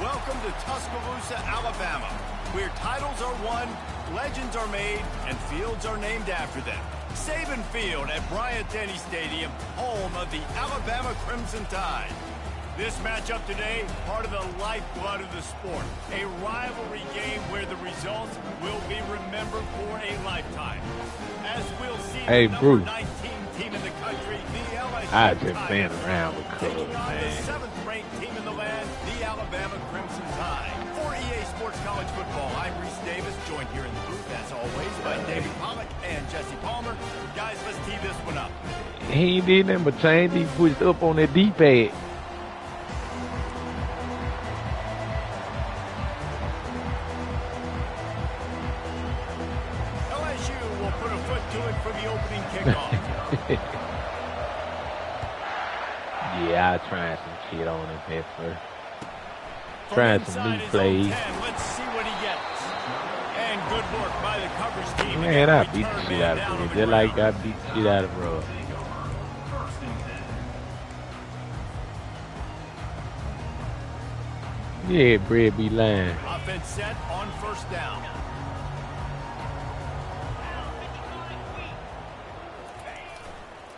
Welcome to Tuscaloosa, Alabama, where titles are won, legends are made, and fields are named after them. Saban Field at Bryant-Denny Stadium, home of the Alabama Crimson Tide. This matchup today, part of the lifeblood of the sport. A rivalry game where the results will be remembered for a lifetime. As we'll see, hey, the Bruce, number 19 team in the country, the LSU I just Tigers, been around with Cubs, taking on the man. 7th-ranked team in the land, the Alabama Crimson Tide. For EA Sports College Football, I'm Reese Davis, joined here in the booth, as always, by David Pollack and Jesse Palmer. Guys, let's tee this one up. He ain't did nothing but change. He pushed up on that D-pad. LSU will put a foot to it for the opening kickoff. Yeah, I tried some shit on him at first. Trying some new plays. Let's see what he gets. And good work by the coverage team. Man, I beat the shit out of him. Just like I beat the shit out of Rob. Yeah, Brad be lying. Offense set on first down.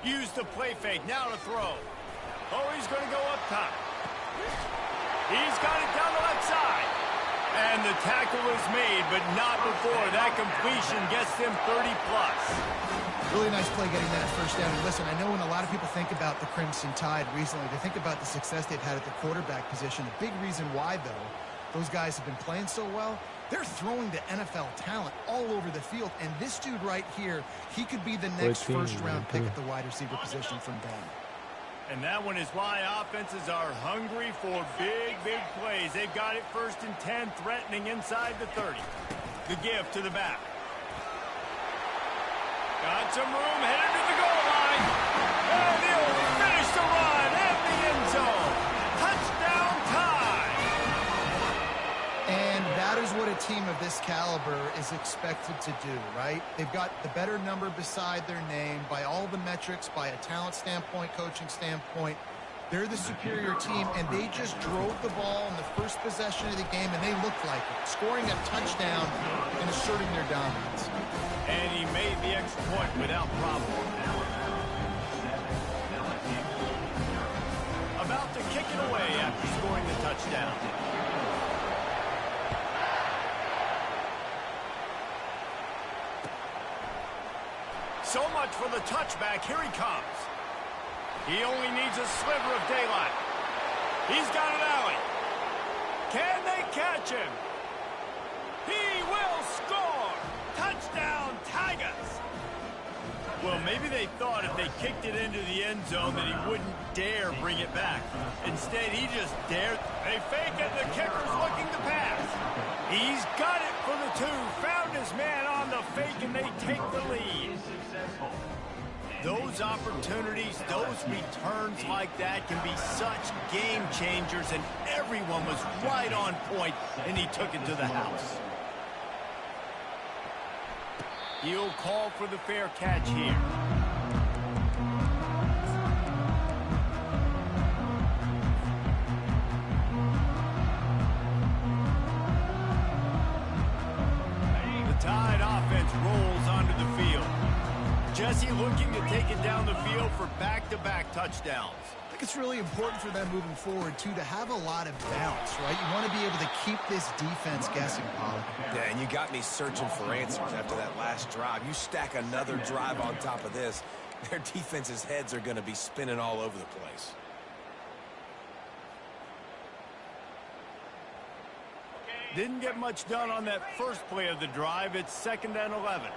Use the play fake. Now to throw. Oh, he's going to go up top. He's got it down the left side. And the tackle is made, but not before that completion gets them 30-plus. Really nice play getting that first down. And listen, I know when a lot of people think about the Crimson Tide recently, they think about the success they've had at the quarterback position. A big reason why, though, those guys have been playing so well, they're throwing the NFL talent all over the field. And this dude right here, he could be the next first-round pick at the wide receiver position from Bama. And that one is why offenses are hungry for big, big plays. They've got it 1st and 10, threatening inside the 30. The give to the back. Got some room, headed to the goal line. And he'll finish the run at the end zone. Touchdown Tide. And that is what a team of this caliber is expected to do, right? They've got the better number beside their name by all the metrics, by a talent standpoint, coaching standpoint. They're the superior team, and they just drove the ball in the first possession of the game, and they looked like it, scoring a touchdown and asserting their dominance. And he made the extra point without problem. About to kick it away after scoring the touchdown. So much for the touchback. Here he comes. He only needs a sliver of daylight. He's got an alley. Can they catch him? He will score. Touchdown, Tigers. Well, maybe they thought if they kicked it into the end zone that he wouldn't dare bring it back. Instead, he just dared. They fake it. The kicker's looking to pass. He's got it for the 2. Found his man on the fake, and they take the lead. Those opportunities, those returns like that can be such game changers, and everyone was right on point, and he took it to the house. He'll call for the fair catch here. The Tide offense rolls onto the field. Jesse looking to take it down the field for back-to-back touchdowns. I think it's really important for them moving forward, too, to have a lot of bounce, right? You want to be able to keep this defense guessing, Pollard. Yeah, and you got me searching for answers after that last drive. You stack another drive on top of this, their defense's heads are going to be spinning all over the place. Didn't get much done on that first play of the drive. It's 2nd and 11.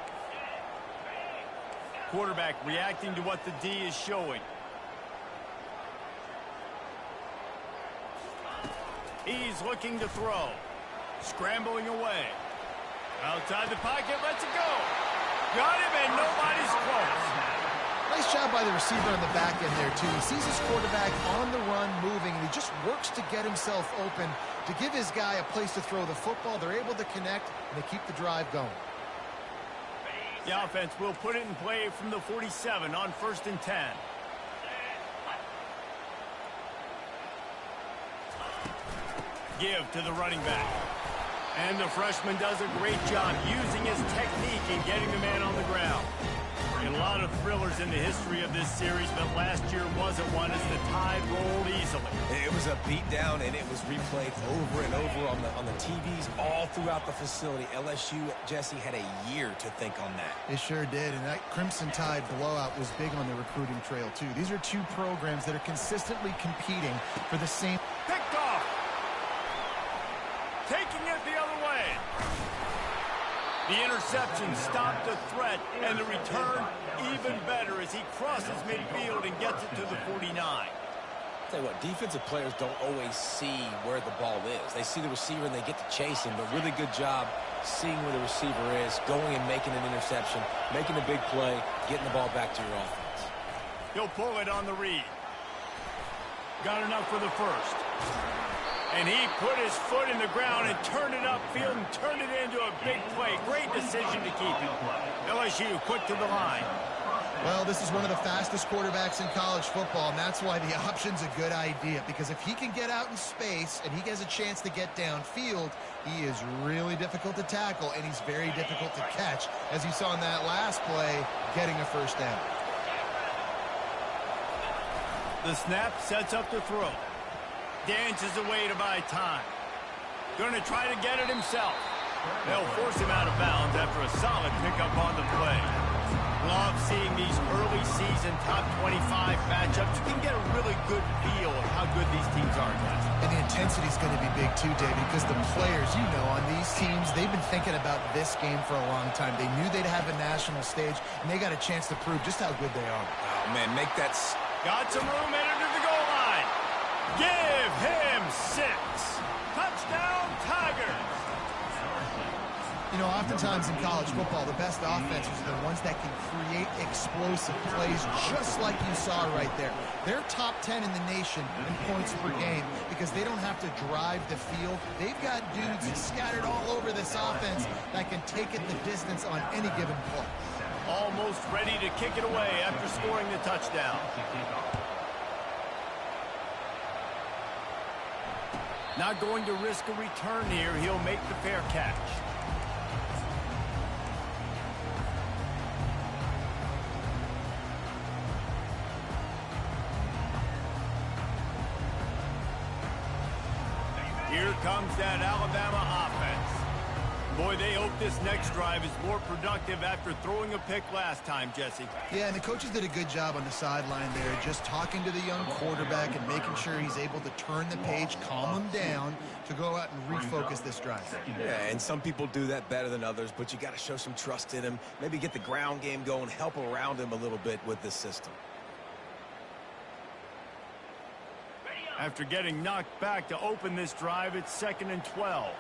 Quarterback reacting to what the D is showing. He's looking to throw. Scrambling away. Outside the pocket, lets it go. Got him, and nobody's close. Nice job by the receiver on the back end there, too. He sees his quarterback on the run moving, and he just works to get himself open to give his guy a place to throw the football. They're able to connect, and they keep the drive going. The offense will put it in play from the 47 on 1st and 10. Give to the running back. And the freshman does a great job using his technique and getting the man on the ground. A lot of thrillers in the history of this series, but last year wasn't one as the Tide rolled easily. It was a beatdown, and it was replayed over and over on the TVs all throughout the facility. LSU, Jesse, had a year to think on that. They sure did, and that Crimson Tide blowout was big on the recruiting trail, too. These are two programs that are consistently competing for the same... Picked off. Taking it the other way. The interception stopped the threat, and the return even better as he crosses midfield and gets it to the 49. Tell you what, defensive players don't always see where the ball is. They see the receiver and they get to chase him, but really good job seeing where the receiver is, going and making an interception, making a big play, getting the ball back to your offense. He'll pull it on the read. Got enough for the first. And he put his foot in the ground and turned it upfield and turned it into a big play. Great decision to keep it. LSU quick to the line. Well, this is one of the fastest quarterbacks in college football, and that's why the option's a good idea. Because if he can get out in space and he has a chance to get downfield, he is really difficult to tackle, and he's very difficult to catch, as you saw in that last play, getting a first down. The snap sets up the throw. Dances away to buy time. Going to try to get it himself. They'll force him out of bounds after a solid pickup on the play. Love seeing these early season top 25 matchups. You can get a really good feel of how good these teams are, guys. And the intensity is going to be big too, David, because the players, you know, on these teams, they've been thinking about this game for a long time. They knew they'd have a national stage, and they got a chance to prove just how good they are. Oh, man, make that... Got some room headed to the goal line. Give him 6. Touchdown, Tigers. You know, oftentimes in college football, the best offenses are the ones that can create explosive plays, just like you saw right there. They're top 10 in the nation in points per game because they don't have to drive the field. They've got dudes scattered all over this offense that can take it the distance on any given play. Almost ready to kick it away after scoring the touchdown. Not going to risk a return here. He'll make the fair catch. Here comes that Alabama offense. Boy, they hope this next drive is more productive after throwing a pick last time, Jesse. Yeah, and the coaches did a good job on the sideline there, just talking to the young quarterback and making sure he's able to turn the page, calm him down to go out and refocus this drive. Yeah, and some people do that better than others, but you got to show some trust in him, maybe get the ground game going, help around him a little bit with this system. After getting knocked back to open this drive, it's 2nd and 12.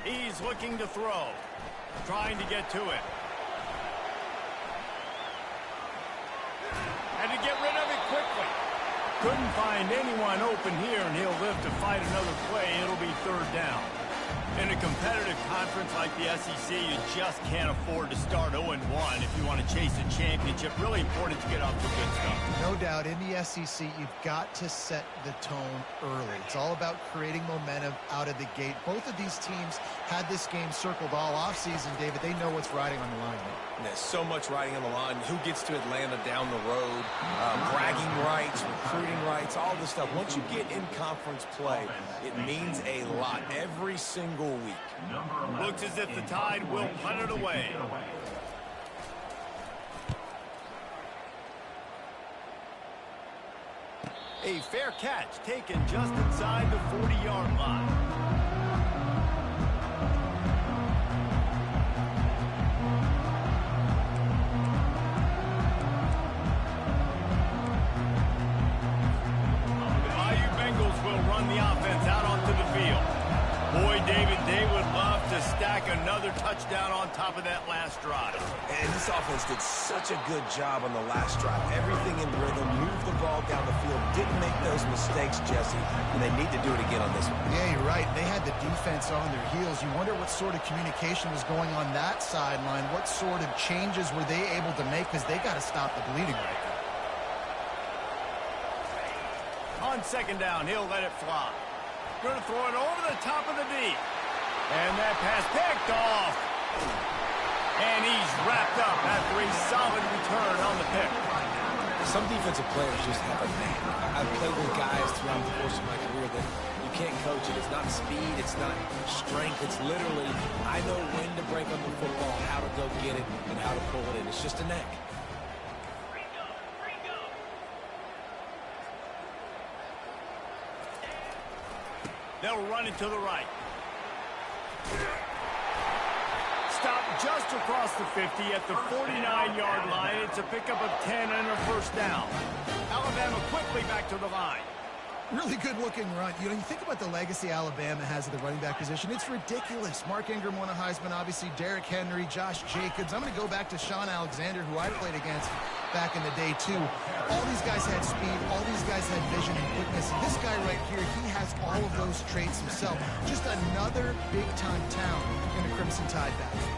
He's looking to throw, trying to get to it. Had to get rid of it quickly. Couldn't find anyone open here, and he'll live to fight another play. It'll be 3rd down. In a competitive conference like the SEC, you just can't afford to start 0-1 if you want to chase a championship. Really important to get off to a good start. No doubt, in the SEC, you've got to set the tone early. It's all about creating momentum out of the gate. Both of these teams had this game circled all offseason, David. They know what's riding on the line here. There's so much riding on the line. Who gets to Atlanta down the road? Bragging rights, recruiting rights, all this stuff. Once you get in conference play, it means a lot every single week. Looks as if the Tide will punt it away. A fair catch taken just inside the 40-yard line. The offense out onto the field. Boy, David, they would love to stack another touchdown on top of that last drive. And this offense did such a good job on the last drive. Everything in rhythm, moved the ball down the field, didn't make those mistakes, Jesse, and they need to do it again on this one. Yeah, you're right. They had the defense on their heels. You wonder what sort of communication was going on that sideline. What sort of changes were they able to make, because they got to stop the bleeding right now. On second down, he'll let it fly. Going to throw it over the top of the D. And that pass picked off. And he's wrapped up after a solid return on the pick. Some defensive players just have a knack. I've played with guys throughout the course of my career that you can't coach it. It's not speed, it's not strength. It's literally, I know when to break on the football, how to go get it, and how to pull it in. It's just a knack. They'll run it to the right. Stop just across the 50 at the 49-yard line. It's a pickup of 10 and a first down. Alabama quickly back to the line. Really good-looking run. You know, you think about the legacy Alabama has at the running back position. It's ridiculous. Mark Ingram won a Heisman, obviously. Derrick Henry, Josh Jacobs. I'm going to go back to Sean Alexander, who I played against back in the day, too. All these guys had speed. All these guys had vision and quickness. And this guy right here, he has all of those traits himself. Just another big-time talent in a Crimson Tide backfield.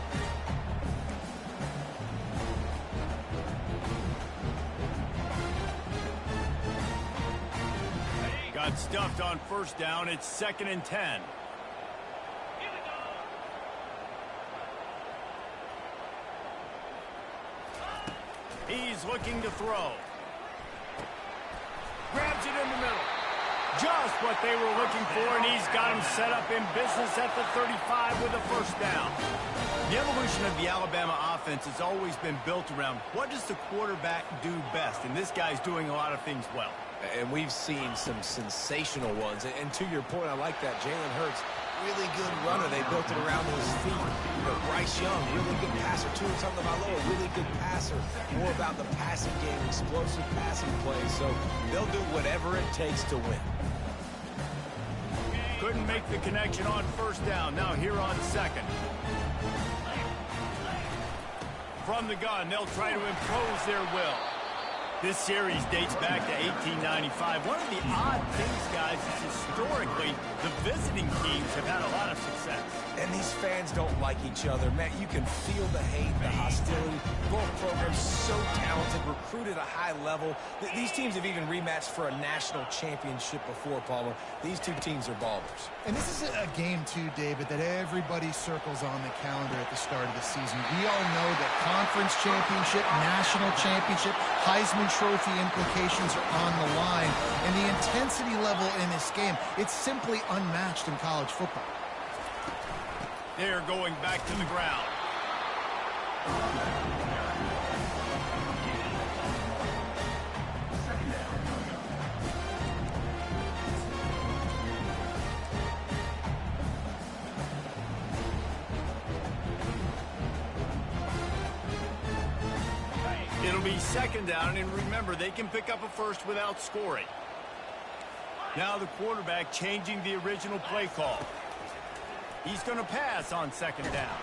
Got stuffed on first down. It's 2nd and 10. He's looking to throw. Grabs it in the middle. Just what they were looking for, and he's got him set up in business at the 35 with a first down. The evolution of the Alabama offense has always been built around what does the quarterback do best, and this guy's doing a lot of things well. And we've seen some sensational ones. And to your point, I like that. Jalen Hurts, really good runner. They built it around his feet. You know, Bryce Young, really good passer. Tua Tagovailoa, really good passer. More about the passing game, explosive passing plays. So they'll do whatever it takes to win. Couldn't make the connection on first down. Now here on second. From the gun, they'll try to impose their will. This series dates back to 1895. One of the odd things, guys, is historically the visiting teams have had a lot of success. And these fans don't like each other. Man, you can feel the hate, the hostility. Both programs so talented, recruited at a high level. These teams have even rematched for a national championship before, Palmer. These two teams are ballers. And this is a game, too, David, that everybody circles on the calendar at the start of the season. We all know that conference championship, national championship, Heisman Trophy implications are on the line. And the intensity level in this game, it's simply unmatched in college football. They're going back to the ground. It'll be 2nd down, and remember, they can pick up a first without scoring. Now the quarterback changing the original play call. He's going to pass on 2nd down.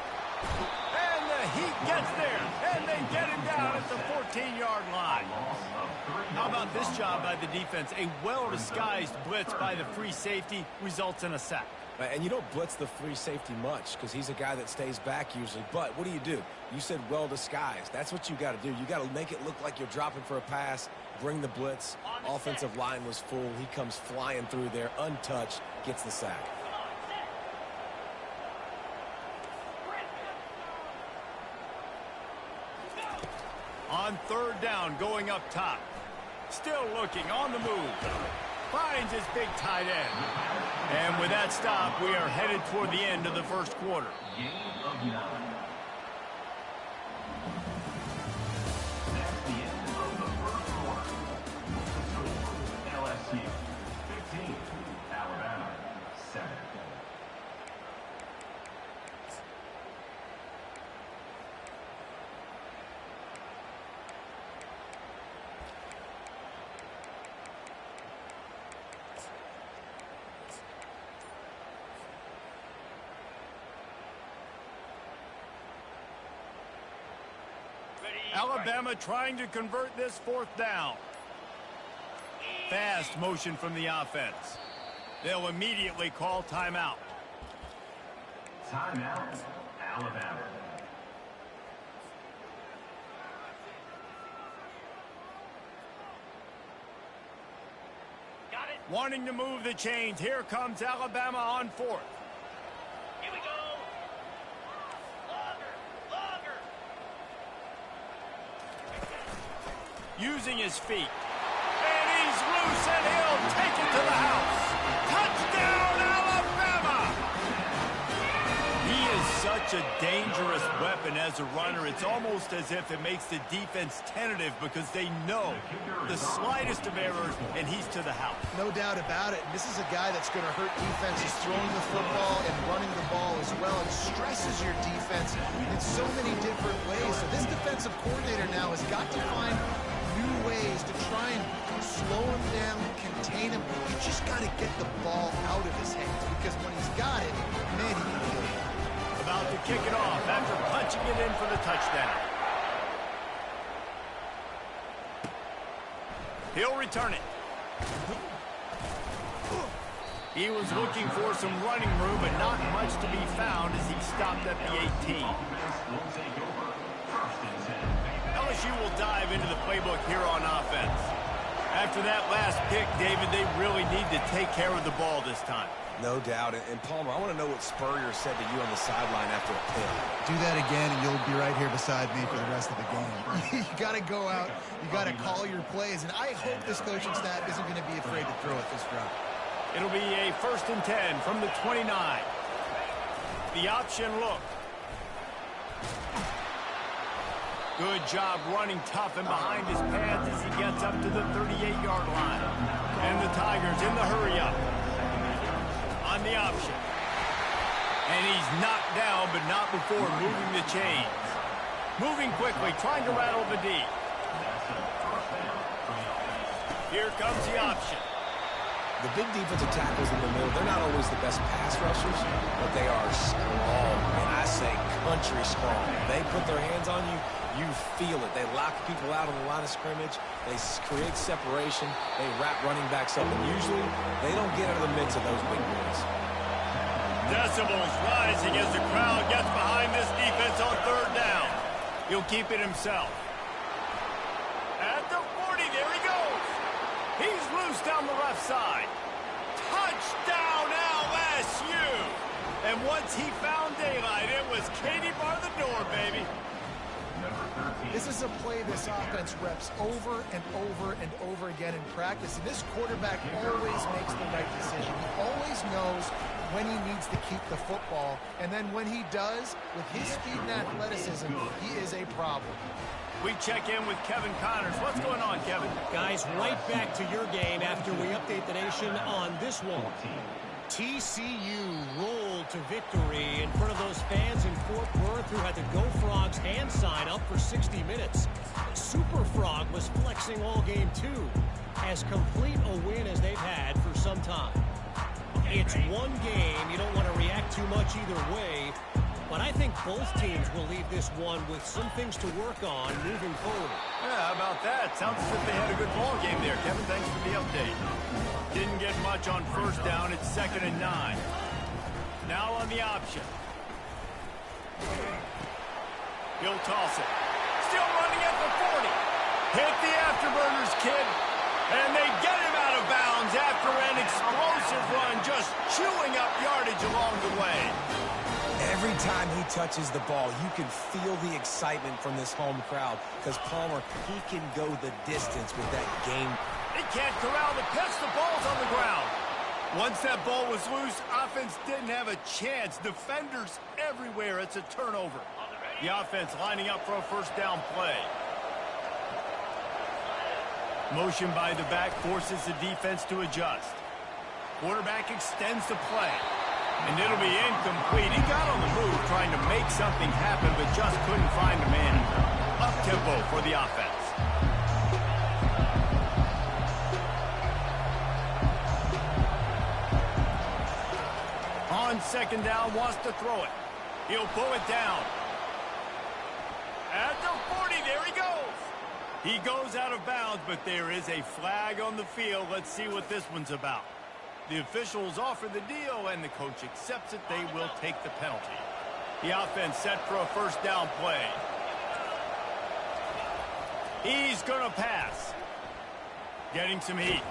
And the Heat gets there, and they get him down at the 14-yard line. How about this job by the defense? A well-disguised blitz by the free safety results in a sack. And you don't blitz the free safety much because he's a guy that stays back usually. But what do? You said well-disguised. That's what you got to do. You got to make it look like you're dropping for a pass, bring the blitz. Offensive line was full. He comes flying through there, untouched, gets the sack. On 3rd down, going up top. Still looking, on the move. Finds his big tight end. And with that stop, we are headed toward the end of the first quarter. LSU 15, Alabama 7. Alabama trying to convert this 4th down. Fast motion from the offense. They'll immediately call timeout. Timeout, Alabama. Got it. Wanting to move the chains. Here comes Alabama on fourth. Here we go. Longer. Using his feet. And he's loose, and he'll take it to the house. Touchdown, Alabama! He is such a dangerous weapon as a runner. It's almost as if it makes the defense tentative because they know the slightest of errors, and he's to the house. No doubt about it. And this is a guy that's going to hurt defenses throwing the football and running the ball as well. It stresses your defense in so many different ways. So this defensive coordinator now has got to find new ways to try and slow him down, contain him. You just got to get the ball out of his hands because when he's got it, man, he can kill you. About to kick it off after punching it in for the touchdown. He'll return it. He was looking for some running room, but not much to be found as he stopped at the 18. LSU will dive into the playbook here on offense. After that last pick, David, they really need to take care of the ball this time. No doubt. And Palmer, I want to know what Spurrier said to you on the sideline after a pick. Do that again, and you'll be right here beside me for the rest of the game. You got to go out. You got to call your plays. And I hope this coaching staff isn't going to be afraid to throw it this route. It'll be a 1st and 10 from the 29. The option look. Good job running tough and behind his pads as he gets up to the 38-yard line. And the Tigers in the hurry-up. On the option. And he's knocked down, but not before moving the chains. Moving quickly, trying to rattle the D. Here comes the option. The big defensive tackles in the middle, they're not always the best pass rushers, but they are strong. And I say country strong. They put their hands on you, you feel it. They lock people out on the line of scrimmage. They create separation. They wrap running backs up. And usually, they don't get out of the midst of those big boys. Decibels rising as the crowd gets behind this defense on 3rd down. He'll keep it himself. At the 40, there he goes. He's loose down the left side. Touchdown, LSU! And once he found daylight, it was Katie bar the door, baby. This is a play this offense reps over and over and over again in practice. And this quarterback always makes the right decision. He always knows when he needs to keep the football. And then when he does, with his speed and athleticism, he is a problem. We check in with Kevin Connors. What's going on, Kevin? Guys, right back to your game after we update the nation on this one. TCU rolled to victory in front of those fans in Fort Worth who had the Go Frogs hand sign up for 60 minutes. Super Frog was flexing all game too. As complete a win as they've had for some time. It's one game. You don't want to react too much either way. But I think both teams will leave this one with some things to work on moving forward. Yeah, how about that? Sounds as if they had a good ball game there. Kevin, thanks for the update. Didn't get much on 1st down. It's 2nd and 9. Now on the option. He'll toss it. Still running at the 40. Hit the afterburners, kid. And they get him out of bounds after an explosive run, just chewing up yardage along the way. Every time he touches the ball, you can feel the excitement from this home crowd because Palmer, he can go the distance with that game. They can't corral the pitch. The ball's on the ground. Once that ball was loose, offense didn't have a chance. Defenders everywhere. It's a turnover. The offense lining up for a 1st down play. Motion by the back forces the defense to adjust. Quarterback extends the play. And it'll be incomplete. He got on the move trying to make something happen, but just couldn't find a man. Up-tempo for the offense. On 2nd down, wants to throw it. He'll pull it down. At the 40, there he goes. He goes out of bounds, but there is a flag on the field. Let's see what this one's about. The officials offer the deal, and the coach accepts it. They will take the penalty. The offense set for a 1st down play. He's going to pass. Getting some heat.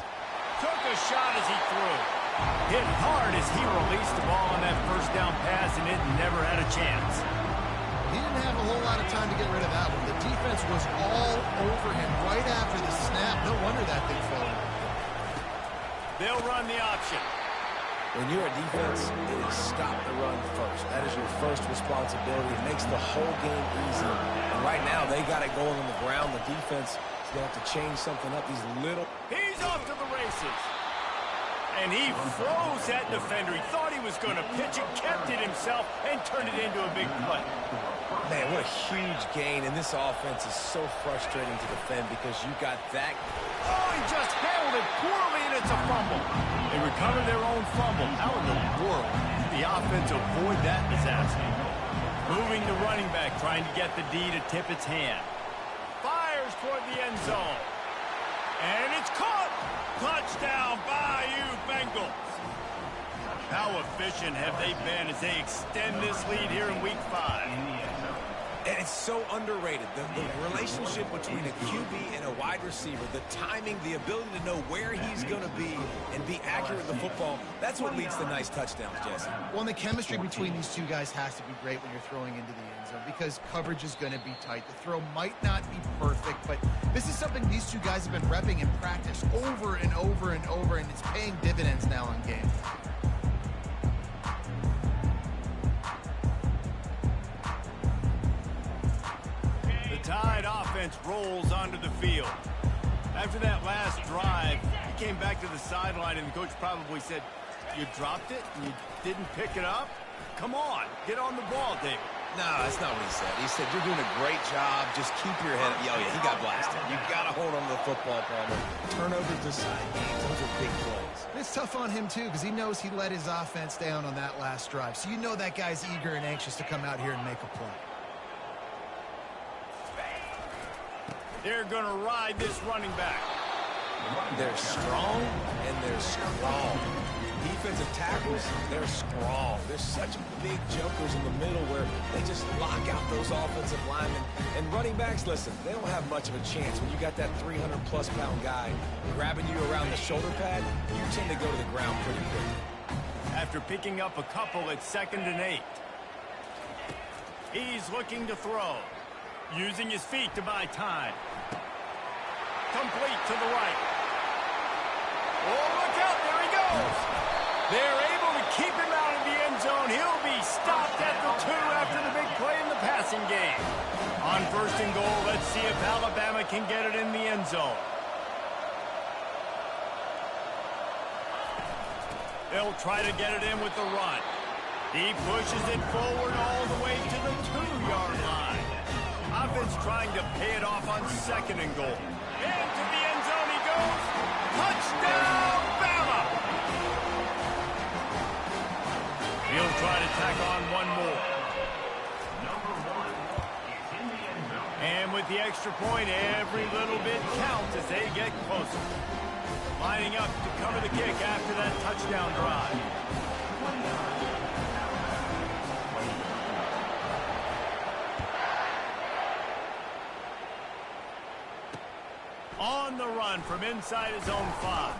Took a shot as he threw. Hit hard as he released the ball on that first down pass, and it never had a chance. He didn't have a whole lot of time to get rid of that one. The defense was all over him right after the snap. No wonder that thing fell. They'll run the option. When you're a defense, it is stop the run first. That is your first responsibility. It makes the whole game easy. And right now, they got it going on the ground. The defense is going to have to change something up. These little... He's off to the races. And he froze that defender. He thought he was going to pitch it, kept it himself, and turned it into a big play. Man, what a huge gain. And this offense is so frustrating to defend because you got that... Oh, he just handled it poorly, and it's a fumble. They recovered their own fumble. How in the world did the offense avoid that disaster? Moving the running back, trying to get the D to tip its hand. Fires toward the end zone. And it's caught. Touchdown, Bayou Bengals. How efficient have they been as they extend this lead here in Week 5? And it's so underrated. The relationship between a QB and a wide receiver, the timing, the ability to know where he's going to be and be accurate with the football, that's what leads to nice touchdowns, Jesse. Well, and the chemistry between these two guys has to be great when you're throwing into the end zone because coverage is going to be tight. The throw might not be perfect, but this is something these two guys have been repping in practice over and over and over, and it's paying dividends now in games. Tide offense rolls onto the field. After that last drive, he came back to the sideline, and the coach probably said, you dropped it and you didn't pick it up? Come on, get on the ball, David. No, that's not what he said. He said, you're doing a great job. Just keep your head up. Oh, yeah, he got blasted. You got to hold on to the football, Palmer. Turnovers decide games. Those are big plays. It's tough on him, too, because he knows he let his offense down on that last drive. So you know that guy's eager and anxious to come out here and make a play. They're going to ride this running back. They're strong, and they're strong. Defensive tackles, they're strong. They're such big jokers in the middle where they just lock out those offensive linemen. And running backs, listen, they don't have much of a chance. When you got that 300-plus pound guy grabbing you around the shoulder pad, you tend to go to the ground pretty quick. After picking up a couple at 2nd and 8. He's looking to throw. Using his feet to buy time. Complete to the right. Oh, look out, there he goes. They're able to keep him out of the end zone. He'll be stopped at the 2 after the big play in the passing game. On 1st and goal, let's see if Alabama can get it in the end zone. They'll try to get it in with the run. He pushes it forward all the way to the 2-yard line. Offense trying to pay it off on 2nd and goal. Into the end zone he goes. Touchdown, Bama! He'll try to tack on one more. And with the extra point, every little bit counts as they get closer. Lining up to cover the kick after that touchdown drive. On the run from inside his own 5.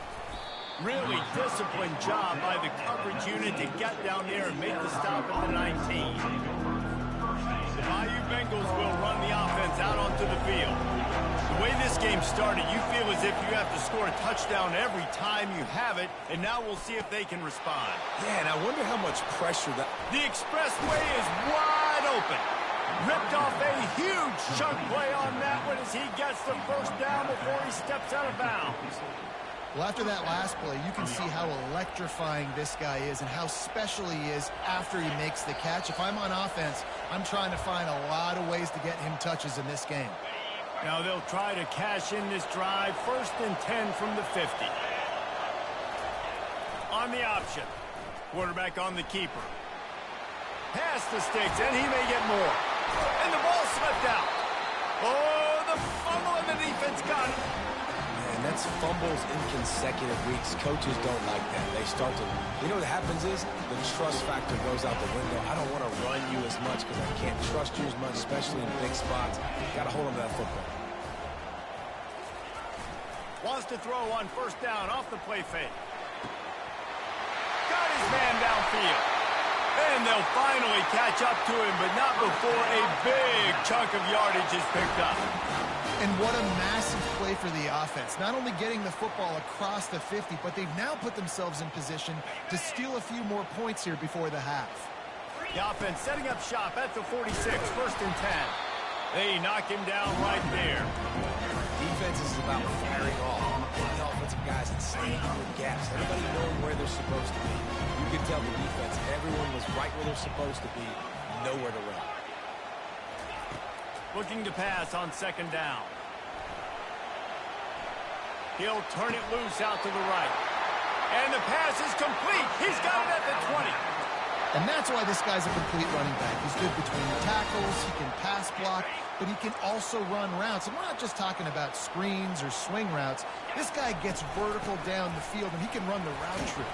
Really disciplined job by the coverage unit to get down there and make the stop at the 19. The Bayou Bengals will run the offense out onto the field. The way this game started, you feel as if you have to score a touchdown every time you have it, and now we'll see if they can respond. Yeah, and I wonder how much pressure that... The expressway is wide open. Ripped off a huge chunk play on that one as he gets the first down before he steps out of bounds. Well, after that last play, you can see how electrifying this guy is and how special he is after he makes the catch. If I'm on offense, I'm trying to find a lot of ways to get him touches in this game. Now they'll try to cash in this drive. 1st and 10 from the 50. On the option. Quarterback on the keeper. Pass the sticks, and he may get more. And the ball slipped out. Oh, the fumble, and the defense got it. Man, that's fumbles in consecutive weeks. Coaches don't like that. They start to... You know what happens is the trust factor goes out the window. I don't want to run you as much because I can't trust you as much, especially in big spots. Got to hold on to that football. Wants to throw on first down off the play fake. Got his man downfield. And they'll finally catch up to him, but not before a big chunk of yardage is picked up. And what a massive play for the offense. Not only getting the football across the 50, but they've now put themselves in position to steal a few more points here before the half. The offense setting up shop at the 46, 1st and 10. They knock him down right there. Defense is about firing off. The offensive guys and staying in the gaps. Everybody knowing where they're supposed to be. You can tell the defense, everyone was right where they're supposed to be, nowhere to run. Looking to pass on 2nd down. He'll turn it loose out to the right. And the pass is complete. He's got it at the 20. And that's why this guy's a complete running back. He's good between tackles, he can pass block, but he can also run routes. And we're not just talking about screens or swing routes. This guy gets vertical down the field, and he can run the route tree.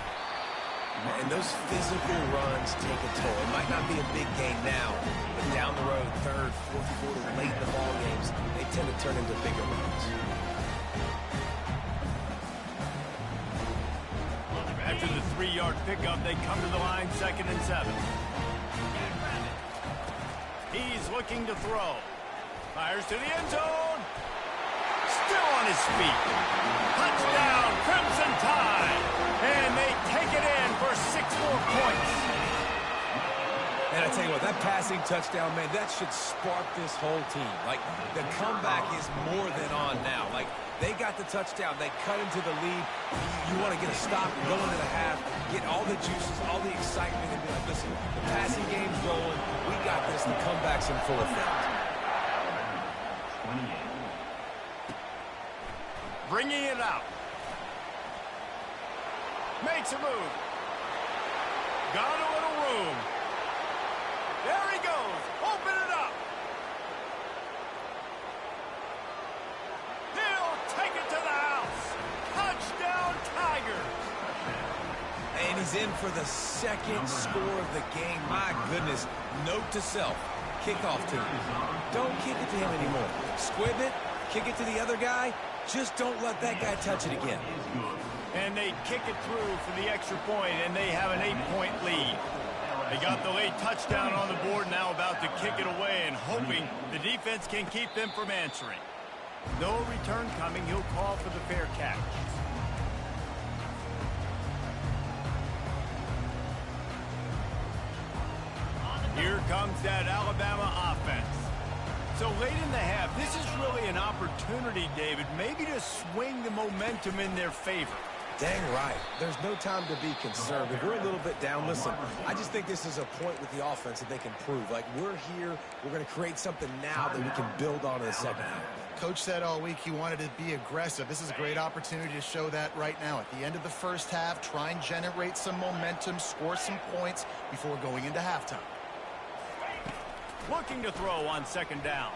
And those physical runs take a toll. It might not be a big game now, but down the road, 3rd, 4th quarter, late in the ball games, they tend to turn into bigger runs. After the 3-yard pickup, they come to the line 2nd and 7. He's looking to throw. Fires to the end zone. Still on his feet. Touchdown, Crimson Tide. And they take it in for 6 more points. And I tell you what, that passing touchdown, man, that should spark this whole team. Like, the comeback is more than on now. Like, they got the touchdown. They cut into the lead. You want to get a stop, go into the half, get all the juices, all the excitement, and be like, listen, the passing game's rolling. We got this. The comeback's in full effect. 28. Bringing it out. Makes a move. Got a little room. There he goes. Open it up. He'll take it to the house. Touchdown, Tigers. And he's in for the 2nd score of the game. My goodness. Note to self. Kickoff team. Don't kick it to him anymore. Squib it. Kick it to the other guy. Just don't let that guy touch it again. And they kick it through for the extra point, and they have an 8-point lead. They got the late touchdown on the board, now about to kick it away and hoping the defense can keep them from answering. No return coming. He'll call for the fair catch. Here comes that Alabama offense. So late in the half, this is really an opportunity, David, maybe to swing the momentum in their favor. Dang right. There's no time to be concerned. If we're a little bit down, listen, I just think this is a point with the offense that they can prove. Like, we're here, we're going to create something now that we can build on in the 2nd half. Coach said all week he wanted to be aggressive. This is a great opportunity to show that right now. At the end of the 1st half, try and generate some momentum, score some points before going into halftime. Looking to throw on 2nd down.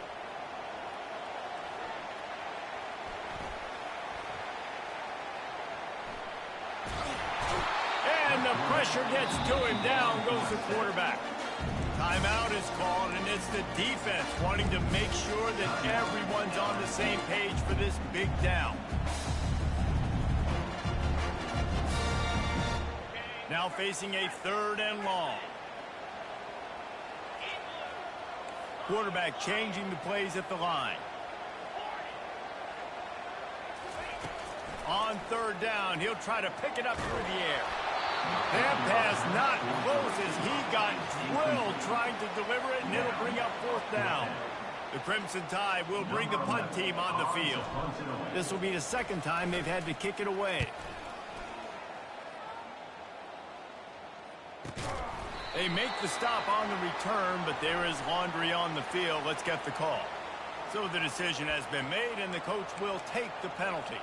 And the pressure gets to him. Down goes the quarterback. Timeout is called, and it's the defense wanting to make sure that everyone's on the same page for this big down. Now facing a 3rd and long. Quarterback changing the plays at the line. On 3rd down, he'll try to pick it up through the air. That pass not close as he got drilled trying to deliver it, and it'll bring up 4th down. The Crimson Tide will bring the punt team on the field. This will be the 2nd time they've had to kick it away. They make the stop on the return, but there is laundry on the field. Let's get the call. So the decision has been made, and the coach will take the penalty.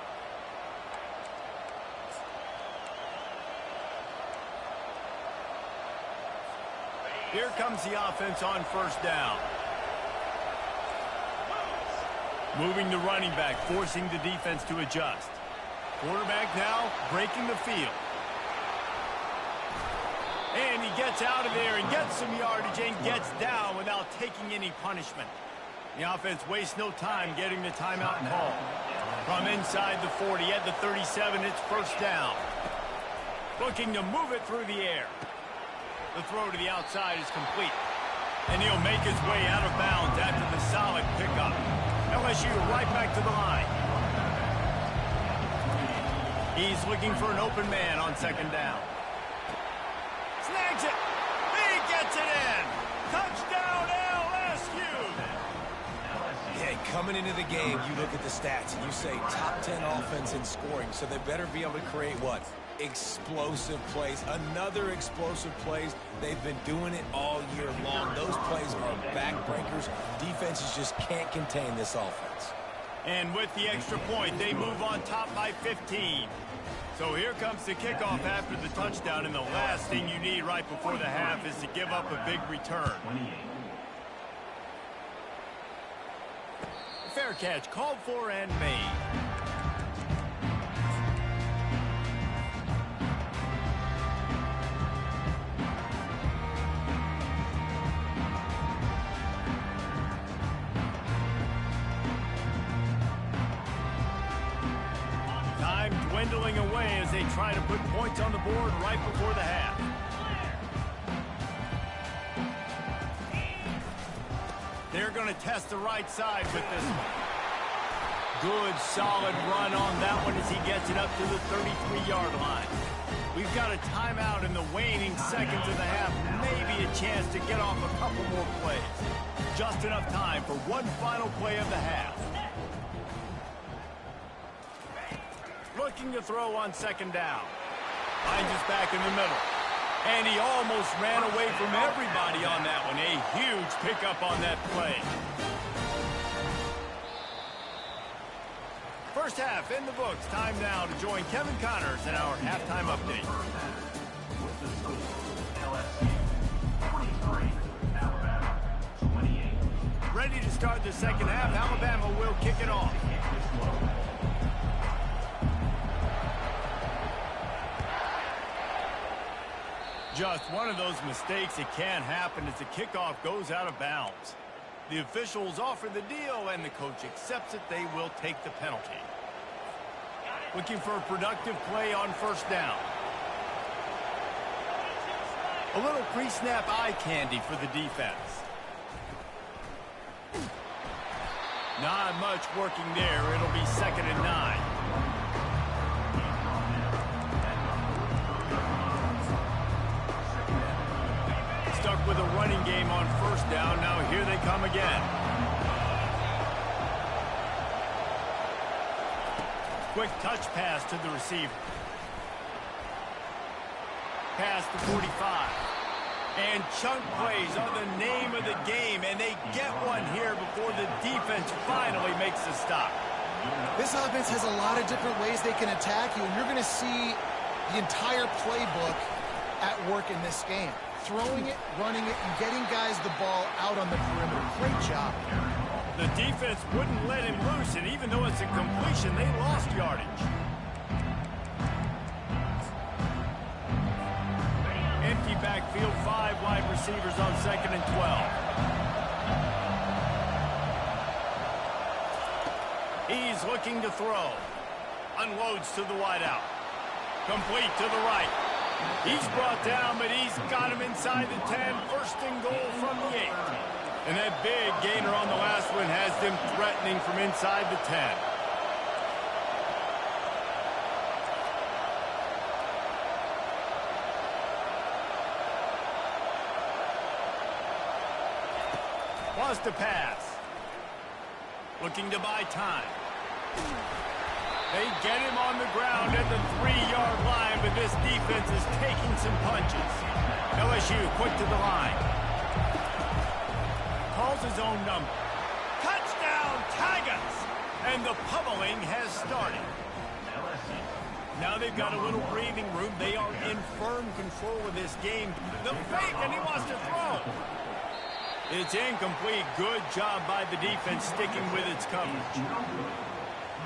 Here comes the offense on 1st down. Moving the running back, forcing the defense to adjust. Quarterback now breaking the field. And he gets out of there and gets some yardage and gets down without taking any punishment. The offense wastes no time getting the timeout call. From inside the 40 at the 37, it's first down. Looking to move it through the air. The throw to the outside is complete. And he'll make his way out of bounds after the solid pickup. LSU right back to the line. He's looking for an open man on second down. Snags it. He gets it in. Touchdown, LSU. Yeah, coming into the game, you look at the stats and you say top 10 offense in scoring, so they better be able to create what? Explosive plays. Another explosive plays. They've been doing it all year long. Those plays are backbreakers. Defenses just can't contain this offense. And with the extra point, they move on top by 15. So here comes the kickoff after the touchdown, and the last thing you need right before the half is to give up a big return. 28. Fair catch called for and made. Time dwindling away as they try to put points on the board right before the half. They're going to test the right side with this one. Good, solid run on that one as he gets it up to the 33-yard line. We've got a timeout in the waning seconds of the half. Maybe a chance to get off a couple more plays. Just enough time for one final play of the half. Looking to throw on second down. Finds us back in the middle. And he almost ran away from everybody on that one. A huge pickup on that play. First half in the books. Time now to join Kevin Connors in our halftime update. With the score, LSU 43, Alabama 28. Ready to start the second half. Alabama will kick it off. Just one of those mistakes that can happen as the kickoff goes out of bounds. The officials offer the deal, and the coach accepts it. They will take the penalty. Looking for a productive play on first down. A little pre-snap eye candy for the defense. Not much working there. It'll be 2nd and 9. Stuck with a running game on first down. Now here they come again. Quick touch pass to the receiver. Pass to 45. And chunk plays are the name of the game, and they get one here before the defense finally makes a stop. This offense has a lot of different ways they can attack you, and you're going to see the entire playbook at work in this game. Throwing it, running it, and getting guys the ball out on the perimeter. Great job. The defense wouldn't let him loose, and even though it's a completion, they lost yardage. Empty backfield, 5 wide receivers on 2nd and 12. He's looking to throw. Unloads to the wideout. Complete to the right. He's brought down, but he's got him inside the 10. First and goal from the 8. And that big gainer on the last one has them threatening from inside the 10. Wants to pass. Looking to buy time. They get him on the ground at the 3-yard line, but this defense is taking some punches. LSU quick to the line. Calls his own number. Touchdown, Tigers! And the pummeling has started. Now they've got a little breathing room. They are in firm control of this game. The fake, and he wants to throw. It's incomplete. Good job by the defense sticking with its coverage.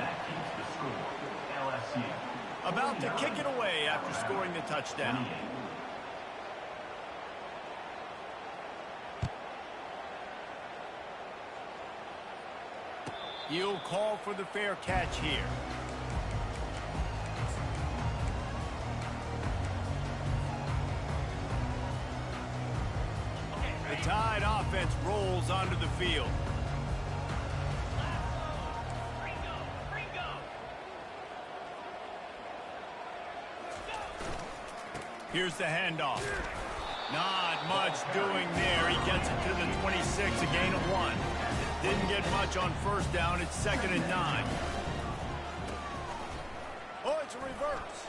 That keeps the score. LSU. About to kick it away after scoring the touchdown. 28. You'll call for the fair catch here. The Tide offense rolls onto the field. Here's the handoff. Not much doing there. He gets it to the 26, a gain of 1. Didn't get much on first down. It's 2nd and 9. Oh, it's a reverse.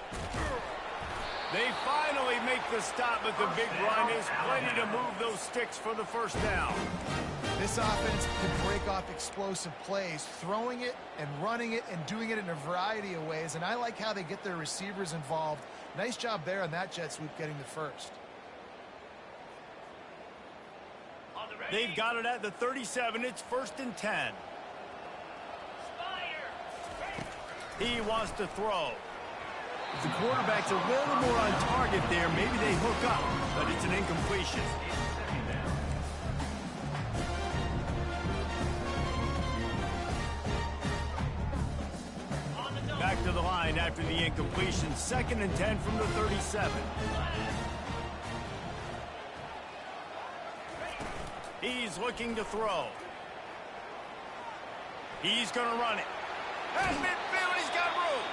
They finally make the stop, but the big run is plenty to move those sticks for the first down. This offense can break off explosive plays, throwing it and running it and doing it in a variety of ways, and I like how they get their receivers involved. Nice job there on that jet sweep getting the first. They've got it at the 37. It's 1st and 10. He wants to throw. If the quarterback's a little more on target there, maybe they hook up, but it's an incompletion. Back to the line after the incompletion. 2nd and 10 from the 37. He's looking to throw. He's going to run it. At midfield, he's got room.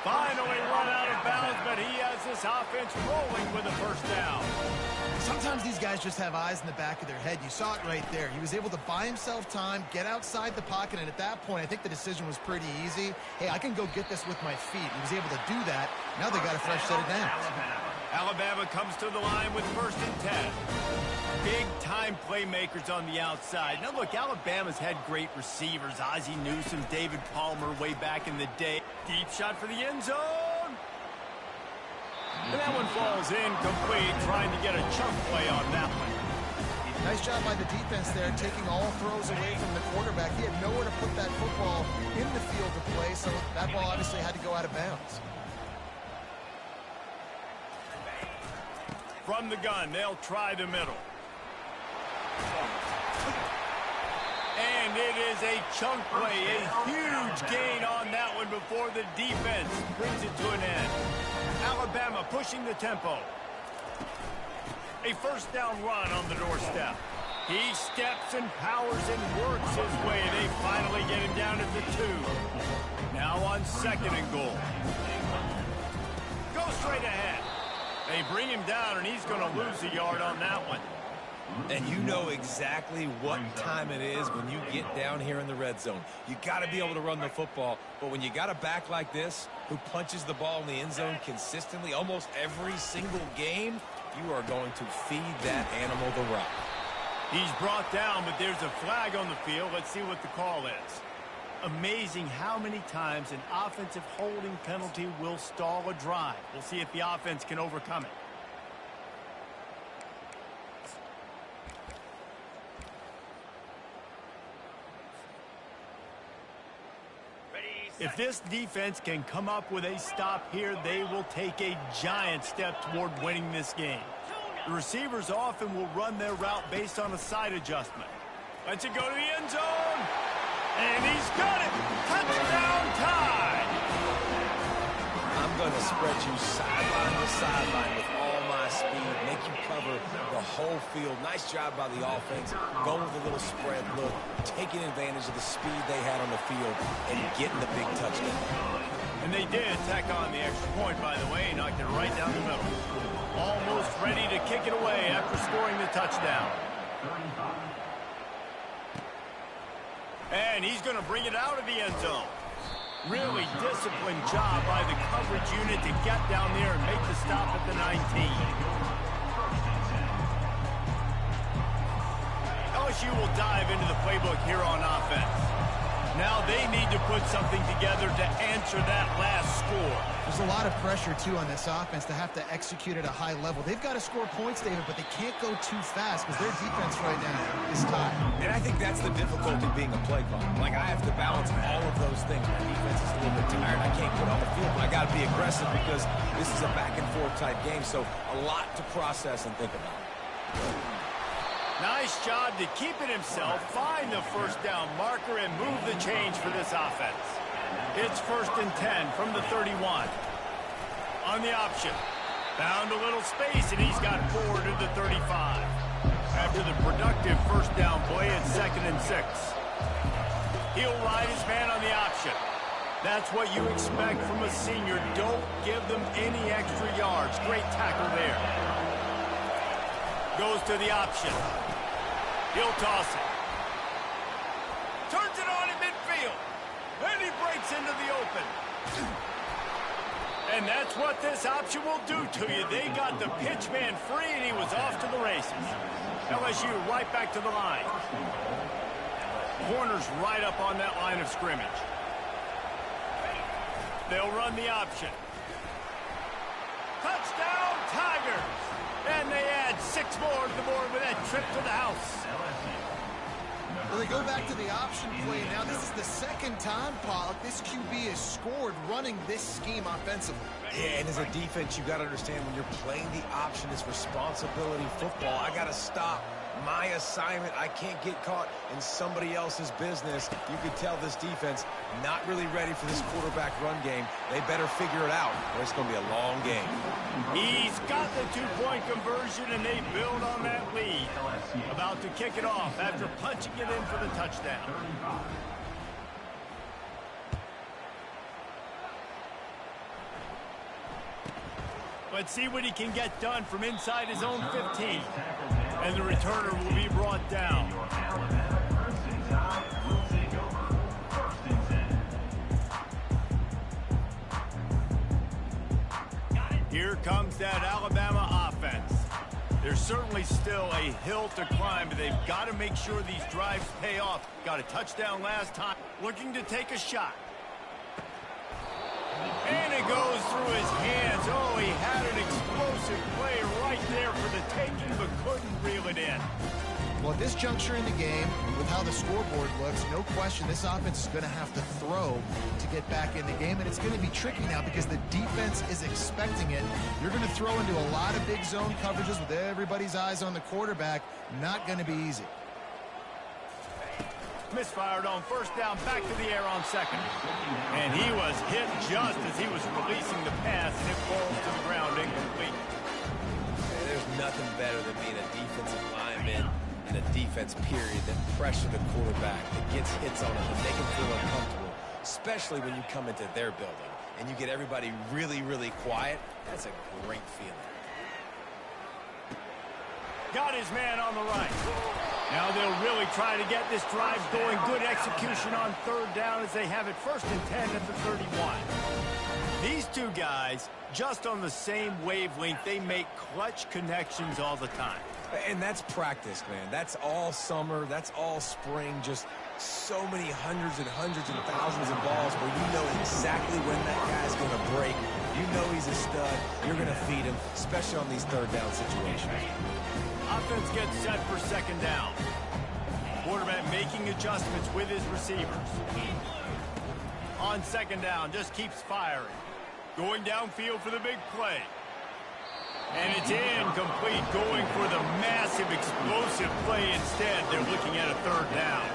Finally run out of bounds, but he has this offense rolling with a first down. Sometimes these guys just have eyes in the back of their head. You saw it right there. He was able to buy himself time, get outside the pocket, and at that point, I think the decision was pretty easy. Hey, I can go get this with my feet. He was able to do that. Now they got a fresh set of downs. Alabama comes to the line with 1st and 10. Big-time playmakers on the outside. Now, look, Alabama's had great receivers. Ozzie Newsome, David Palmer way back in the day. Deep shot for the end zone. And that one falls incomplete, trying to get a chunk play on that one. Nice job by the defense there, taking all throws away from the quarterback. He had nowhere to put that football in the field to play, so that ball obviously had to go out of bounds. From the gun, they'll try the middle. And it is a chunk play, a huge gain on that one before the defense brings it to an end. Alabama pushing the tempo. A first down run on the doorstep. He steps and powers and works his way. They finally get him down at the 2. Now on 2nd and goal. Go straight ahead. They bring him down, and he's going to lose a yard on that one. And you know exactly what time it is when you get down here in the red zone. You got to be able to run the football, but when you got a back like this who punches the ball in the end zone consistently almost every single game, you are going to feed that animal the rock. He's brought down, but there's a flag on the field. Let's see what the call is. Amazing how many times an offensive holding penalty will stall a drive. We'll see if the offense can overcome it. If this defense can come up with a stop here, they will take a giant step toward winning this game. The receivers often will run their route based on a side adjustment. Lets it go to the end zone. And he's got it. Touchdown Tide. I'm going to spread you sideline to sideline with all my speed, make you cover the whole field. Nice job by the offense, going with a little spread look, taking advantage of the speed they had on the field, and getting the big touchdown. And they did tack on the extra point, by the way. Knocked it right down the middle. Almost ready to kick it away after scoring the touchdown. And he's going to bring it out of the end zone. Really disciplined job by the coverage unit to get down there and make the stop at the 19. LSU will dive into the playbook here on offense. Now they need to put something together to answer that last score. There's a lot of pressure, too, on this offense to have to execute at a high level. They've got to score points, David, but they can't go too fast because their defense right now is tied. And I think that's the difficulty being a play caller. Like, I have to balance all of those things. My defense is a little bit tired. I can't put on the field, but I got to be aggressive because this is a back-and-forth type game, so a lot to process and think about. Nice job to keep it himself, find the first down marker, and move the change for this offense. It's 1st and 10 from the 31. On the option. Found a little space, and he's got 4 to the 35. After the productive first down play, it's 2nd and 6. He'll ride his man on the option. That's what you expect from a senior. Don't give them any extra yards. Great tackle there. Goes to the option. He'll toss it. Turns it on in midfield. And he breaks into the open. And that's what this option will do to you. They got the pitch man free, and he was off to the races. LSU right back to the line. Corner's right up on that line of scrimmage. They'll run the option. Touchdown, Tigers! And they add 6 more to the board with that trip to the house. Well, they go back to the option play. Now this is the 2nd time, Pollock, this QB has scored running this scheme offensively. Yeah, and as a defense, you got to understand when you're playing the option, it's responsibility football. I got to stop my assignment. I can't get caught in somebody else's business. You could tell this defense not really ready for this quarterback run game. They better figure it out, or it's going to be a long game. He's got the 2-point conversion, and they build on that lead. About to kick it off after punching it in for the touchdown. Let's see what he can get done from inside his own 15. And the returner will be brought down. Here comes that Alabama offense. There's certainly still a hill to climb, but they've got to make sure these drives pay off. Got a touchdown last time. Looking to take a shot. And it goes through his hands. Oh, he had an explosive play right there for the taking, but couldn't reel it in. Well, at this juncture in the game, with how the scoreboard looks, no question this offense is going to have to throw to get back in the game, and it's going to be tricky now because the defense is expecting it. You're going to throw into a lot of big zone coverages with everybody's eyes on the quarterback. Not going to be easy. Misfired on first down, back to the air on 2nd. And he was hit just as he was releasing the pass, and it falls to the ground incomplete. There's nothing better than being a defensive lineman in a defense period that pressure the quarterback, that gets hits on him, and make him feel uncomfortable, especially when you come into their building and you get everybody really, really quiet. That's a great feeling. Got his man on the right. Now they'll really try to get this drive going. Good execution on 3rd down as they have it 1st and 10 at the 31. These two guys, just on the same wavelength, they make clutch connections all the time. And that's practice, man. That's all summer. That's all spring. Just so many hundreds and thousands of balls where you know exactly when that guy's going to break. You know he's a stud. You're going to feed him, especially on these 3rd down situations. Offense gets set for 2nd down. Quarterback making adjustments with his receivers. On 2nd down, just keeps firing. Going downfield for the big play. And it's incomplete, going for the massive explosive play instead. They're looking at a 3rd down.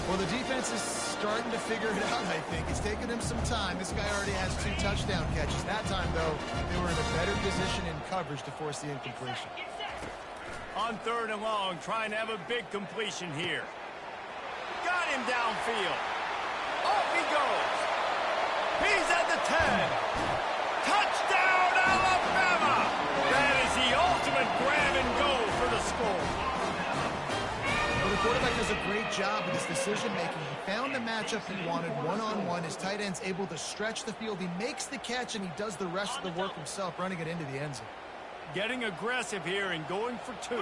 Well, the defense is starting to figure it out, I think. It's taken him some time. This guy already has 2 touchdown catches. That time, though, they were in a better position in coverage to force the incompletion. On 3rd and long, trying to have a big completion here. Got him downfield. Off he goes. He's at the 10. Touchdown, Alabama! That is the ultimate grab and go for the score. Well, the quarterback does a great job with his decision-making. He found the matchup he wanted one-on-one. His tight end's able to stretch the field. He makes the catch, and he does the rest of the work himself, running it into the end zone. Getting aggressive here and going for 2.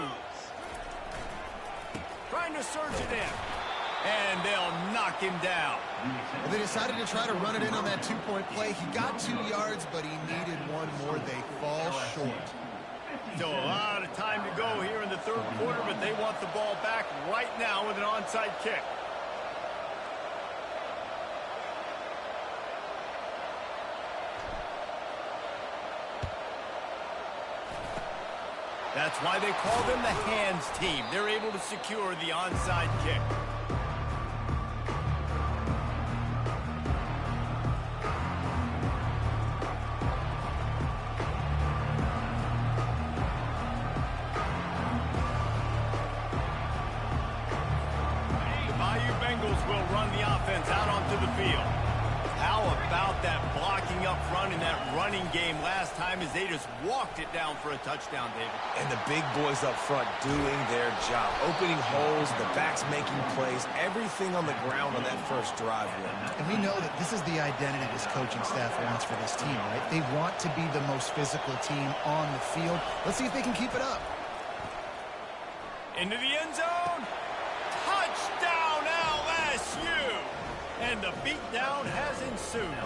Trying to surge it in. And they'll knock him down. Well, they decided to try to run it in on that 2-point play. He got 2 yards, but he needed 1 more. They fall short. Still a lot of time to go here in the 3rd quarter, but they want the ball back right now with an onside kick. That's why they call them the hands team. They're able to secure the onside kick. The Bayou Bengals will run the offense out onto the field. How about that blocking up front in that running game last time as they just walked it down for a touchdown, David? And the big boys up front doing their job. Opening holes, the backs making plays, everything on the ground on that first drive win. And we know that this is the identity this coaching staff wants for this team, right? They want to be the most physical team on the field. Let's see if they can keep it up. Into the end zone. Touchdown, LSU! And the beatdown has ensued.